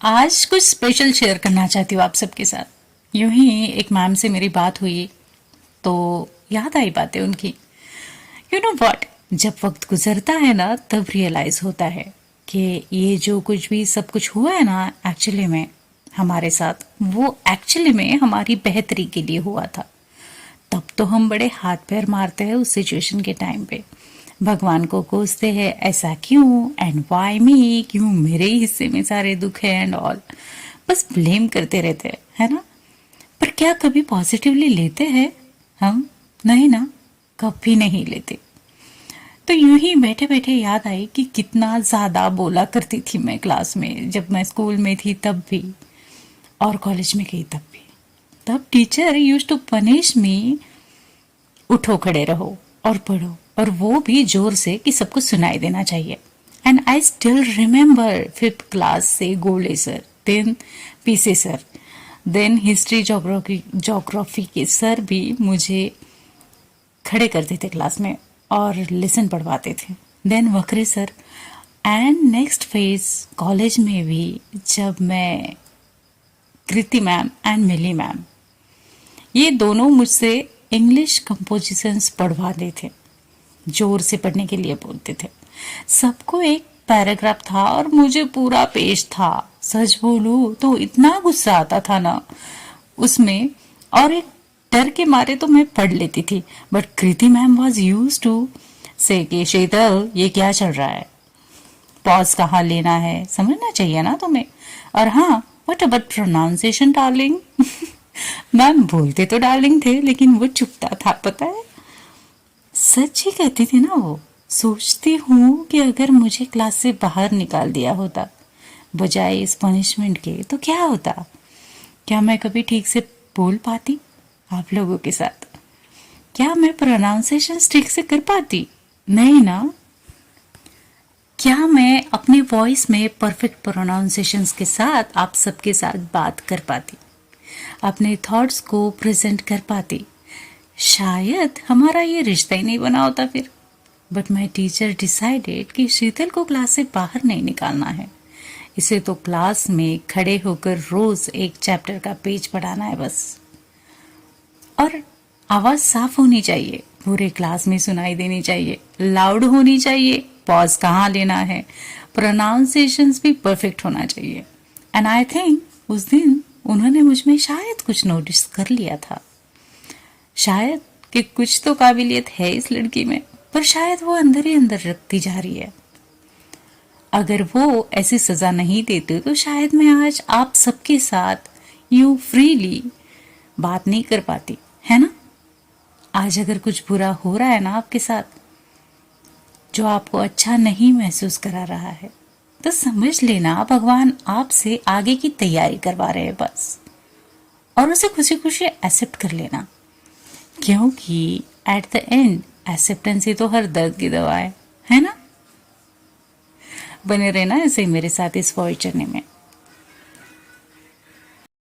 आज कुछ special share करना चाहती हूँ आप सबके साथ। यूं ही एक मैम से मेरी बात हुई तो याद आई बातें उनकी। यू नो व्हाट, जब वक्त गुजरता है ना तब रियलाइज होता है कि ये जो कुछ भी सब कुछ हुआ है ना एक्चुअली में हमारे साथ, वो एक्चुअली में हमारी बेहतरी के लिए हुआ था। तब तो हम बड़े हाथ पैर मारते हैं उस सिचुएशन के टाइम पे, भगवान को कोसते हैं ऐसा क्यों एंड वाई मी, क्यों मेरे ही हिस्से में सारे दुख है एंड ऑल, बस ब्लेम करते रहते हैं, है ना। पर क्या कभी पॉजिटिवली लेते हैं हम? नहीं ना, कभी नहीं लेते। तो यूं ही बैठे बैठे याद आई कि कितना ज्यादा बोला करती थी मैं क्लास में, जब मैं स्कूल में थी तब भी और कॉलेज में गई तब भी। तब teacher use to punish me, उठो खड़े रहो और पढ़ो, और वो भी जोर से कि सबको सुनाई देना चाहिए। And I still remember fifth class से गोले सर, देन पीसे सर, देन हिस्ट्री जोग्राफी के सर भी मुझे खड़े करते थे क्लास में और लेसन पढ़वाते थे। Then Vakre sir, and next phase college में भी जब मैं Kriti ma'am and Mili ma'am, ये दोनों मुझसे इंग्लिश कंपोजिशंस पढ़वाते थे, जोर से पढ़ने के लिए बोलते थे। सबको एक पैराग्राफ था और मुझे पूरा पेज था। सच बोलूं तो इतना गुस्सा आता था ना उसमें, और एक डर के मारे तो मैं पढ़ लेती थी। But Kriti ma'am was used to say कि शीतल ये क्या चल रहा है, पॉज कहाँ लेना है, समझना चाहिए ना तुम्हें। और हाँ, what about pronunciation darling. Ma'am बोलते तो डार्लिंग थे लेकिन वो चुपता था, पता है। सच ही कहती थी ना वो। सोचती हूँ कि अगर मुझे क्लास से बाहर निकाल दिया होता बजाय इस पनिशमेंट के तो क्या होता। क्या मैं कभी ठीक से बोल पाती आप लोगों के साथ? क्या मैं प्रोनाउंसिएशन ठीक से कर पाती? नहीं ना। क्या मैं अपने वॉइस में परफेक्ट प्रोनाउंसिएशंस के साथ आप सबके साथ बात कर पाती, अपने थॉट्स को प्रेजेंट कर पाती? शायद हमारा ये रिश्ता ही नहीं बना होता फिर। बट माई टीचर डिसाइडेड कि शीतल को क्लास से बाहर नहीं निकालना है, इसे तो क्लास में खड़े होकर रोज एक चैप्टर का पेज पढ़ाना है बस। और आवाज साफ होनी चाहिए, पूरे क्लास में सुनाई देनी चाहिए, लाउड होनी चाहिए, पॉज कहाँ लेना है, प्रोनाउंसिएशंस भी परफेक्ट होना चाहिए। एंड आई थिंक उस दिन उन्होंने मुझ में शायद कुछ नोटिस कर लिया था, शायद कि कुछ तो काबिलियत है इस लड़की में, पर शायद वो अंदर ही अंदर रखती जा रही है। अगर वो ऐसी सजा नहीं देते तो शायद मैं आज आप सबके साथ यूं फ्रीली बात नहीं कर पाती, है ना। आज अगर कुछ बुरा हो रहा है ना आपके साथ, जो आपको अच्छा नहीं महसूस करा रहा है, तो समझ लेना भगवान आपसे आगे की तैयारी करवा रहे हैं बस। और उसे खुशी खुशी एक्सेप्ट कर लेना, क्योंकि एट द एंड एक्सेप्टेंस ही तो हर दर्द की दवा है ना। बने रहना ऐसे ही मेरे साथ इस वॉइस जर्नी में।